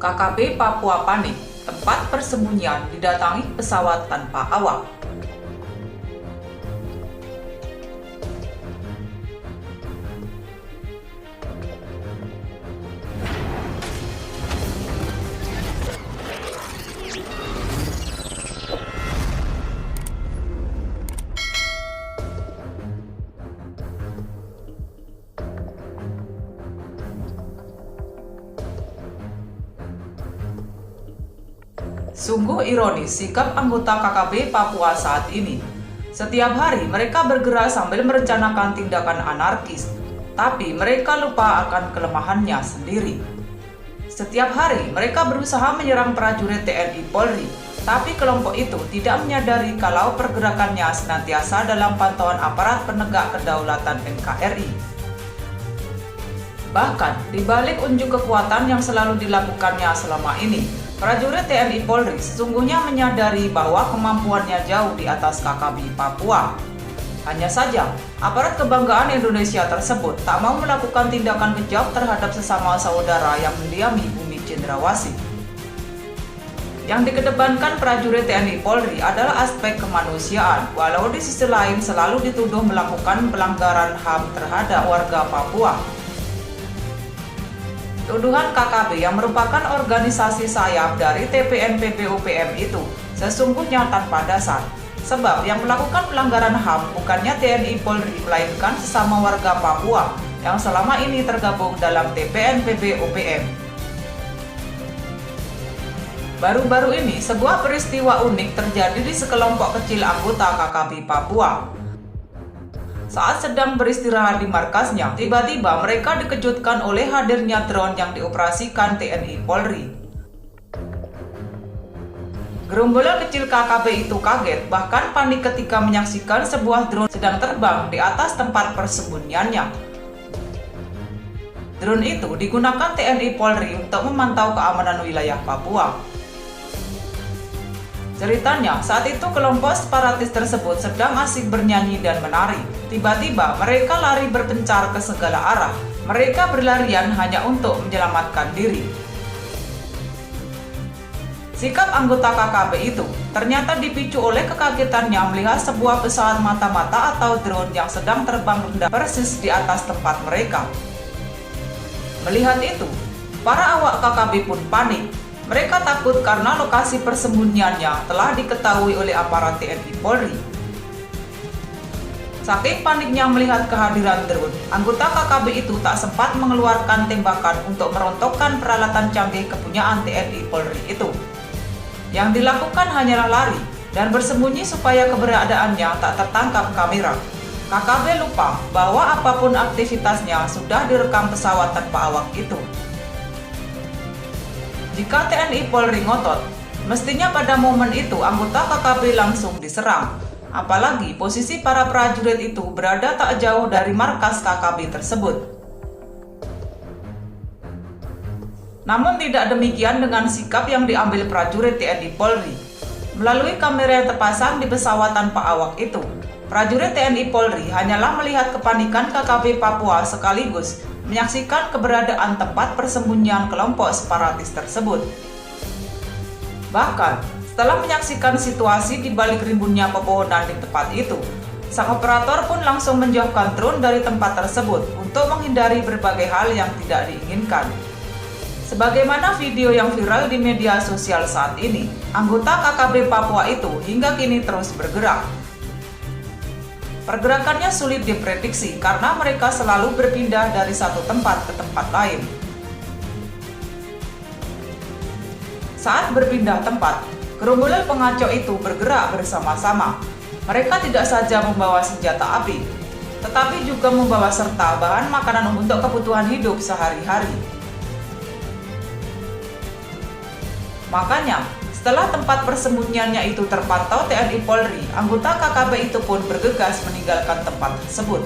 KKB Papua panik, tempat persembunyian didatangi pesawat tanpa awak. Sungguh ironis sikap anggota KKB Papua saat ini. Setiap hari mereka bergerak sambil merencanakan tindakan anarkis, tapi mereka lupa akan kelemahannya sendiri. Setiap hari mereka berusaha menyerang prajurit TNI Polri, tapi kelompok itu tidak menyadari kalau pergerakannya senantiasa dalam pantauan aparat penegak kedaulatan NKRI. Bahkan, di balik unjuk kekuatan yang selalu dilakukannya selama ini, prajurit TNI Polri sesungguhnya menyadari bahwa kemampuannya jauh di atas KKB Papua. Hanya saja, aparat kebanggaan Indonesia tersebut tak mau melakukan tindakan kejam terhadap sesama saudara yang mendiami bumi cendrawasih. Yang dikedepankan prajurit TNI Polri adalah aspek kemanusiaan, walau di sisi lain selalu dituduh melakukan pelanggaran HAM terhadap warga Papua. Tuduhan KKB yang merupakan organisasi sayap dari TPNPB-UPM itu sesungguhnya tanpa dasar, sebab yang melakukan pelanggaran HAM bukannya TNI Polri melainkan sesama warga Papua yang selama ini tergabung dalam TPNPB-UPM. Baru-baru ini sebuah peristiwa unik terjadi di sekelompok kecil anggota KKB Papua. Saat sedang beristirahat di markasnya, tiba-tiba mereka dikejutkan oleh hadirnya drone yang dioperasikan TNI Polri. Gerombolan kecil KKB itu kaget, bahkan panik ketika menyaksikan sebuah drone sedang terbang di atas tempat persembunyiannya. Drone itu digunakan TNI Polri untuk memantau keamanan wilayah Papua. Ceritanya, saat itu kelompok separatis tersebut sedang asik bernyanyi dan menari. Tiba-tiba mereka lari berpencar ke segala arah. Mereka berlarian hanya untuk menyelamatkan diri. Sikap anggota KKB itu ternyata dipicu oleh kekagetannya melihat sebuah pesawat mata-mata atau drone yang sedang terbang rendah persis di atas tempat mereka. Melihat itu, para awak KKB pun panik. Mereka takut karena lokasi persembunyiannya telah diketahui oleh aparat TNI Polri. Saking paniknya melihat kehadiran drone, anggota KKB itu tak sempat mengeluarkan tembakan untuk merontokkan peralatan canggih kepunyaan TNI Polri itu. Yang dilakukan hanyalah lari dan bersembunyi supaya keberadaannya tak tertangkap kamera. KKB lupa bahwa apapun aktivitasnya sudah direkam pesawat tanpa awak itu. Jika TNI Polri ngotot, mestinya pada momen itu anggota KKB langsung diserang. Apalagi posisi para prajurit itu berada tak jauh dari markas KKB tersebut. Namun tidak demikian dengan sikap yang diambil prajurit TNI Polri. Melalui kamera yang terpasang di pesawat tanpa awak itu, prajurit TNI Polri hanyalah melihat kepanikan KKB Papua sekaligus menyaksikan keberadaan tempat persembunyian kelompok separatis tersebut. Bahkan, setelah menyaksikan situasi di balik rimbunnya pepohonan di tempat itu, sang operator pun langsung menjauhkan drone dari tempat tersebut untuk menghindari berbagai hal yang tidak diinginkan. Sebagaimana video yang viral di media sosial saat ini, anggota KKB Papua itu hingga kini terus bergerak. Pergerakannya sulit diprediksi karena mereka selalu berpindah dari satu tempat ke tempat lain. Saat berpindah tempat, gerombolan pengacau itu bergerak bersama-sama. Mereka tidak saja membawa senjata api, tetapi juga membawa serta bahan makanan untuk kebutuhan hidup sehari-hari. Makanya, setelah tempat persembunyiannya itu terpantau TNI Polri, anggota KKB itu pun bergegas meninggalkan tempat tersebut.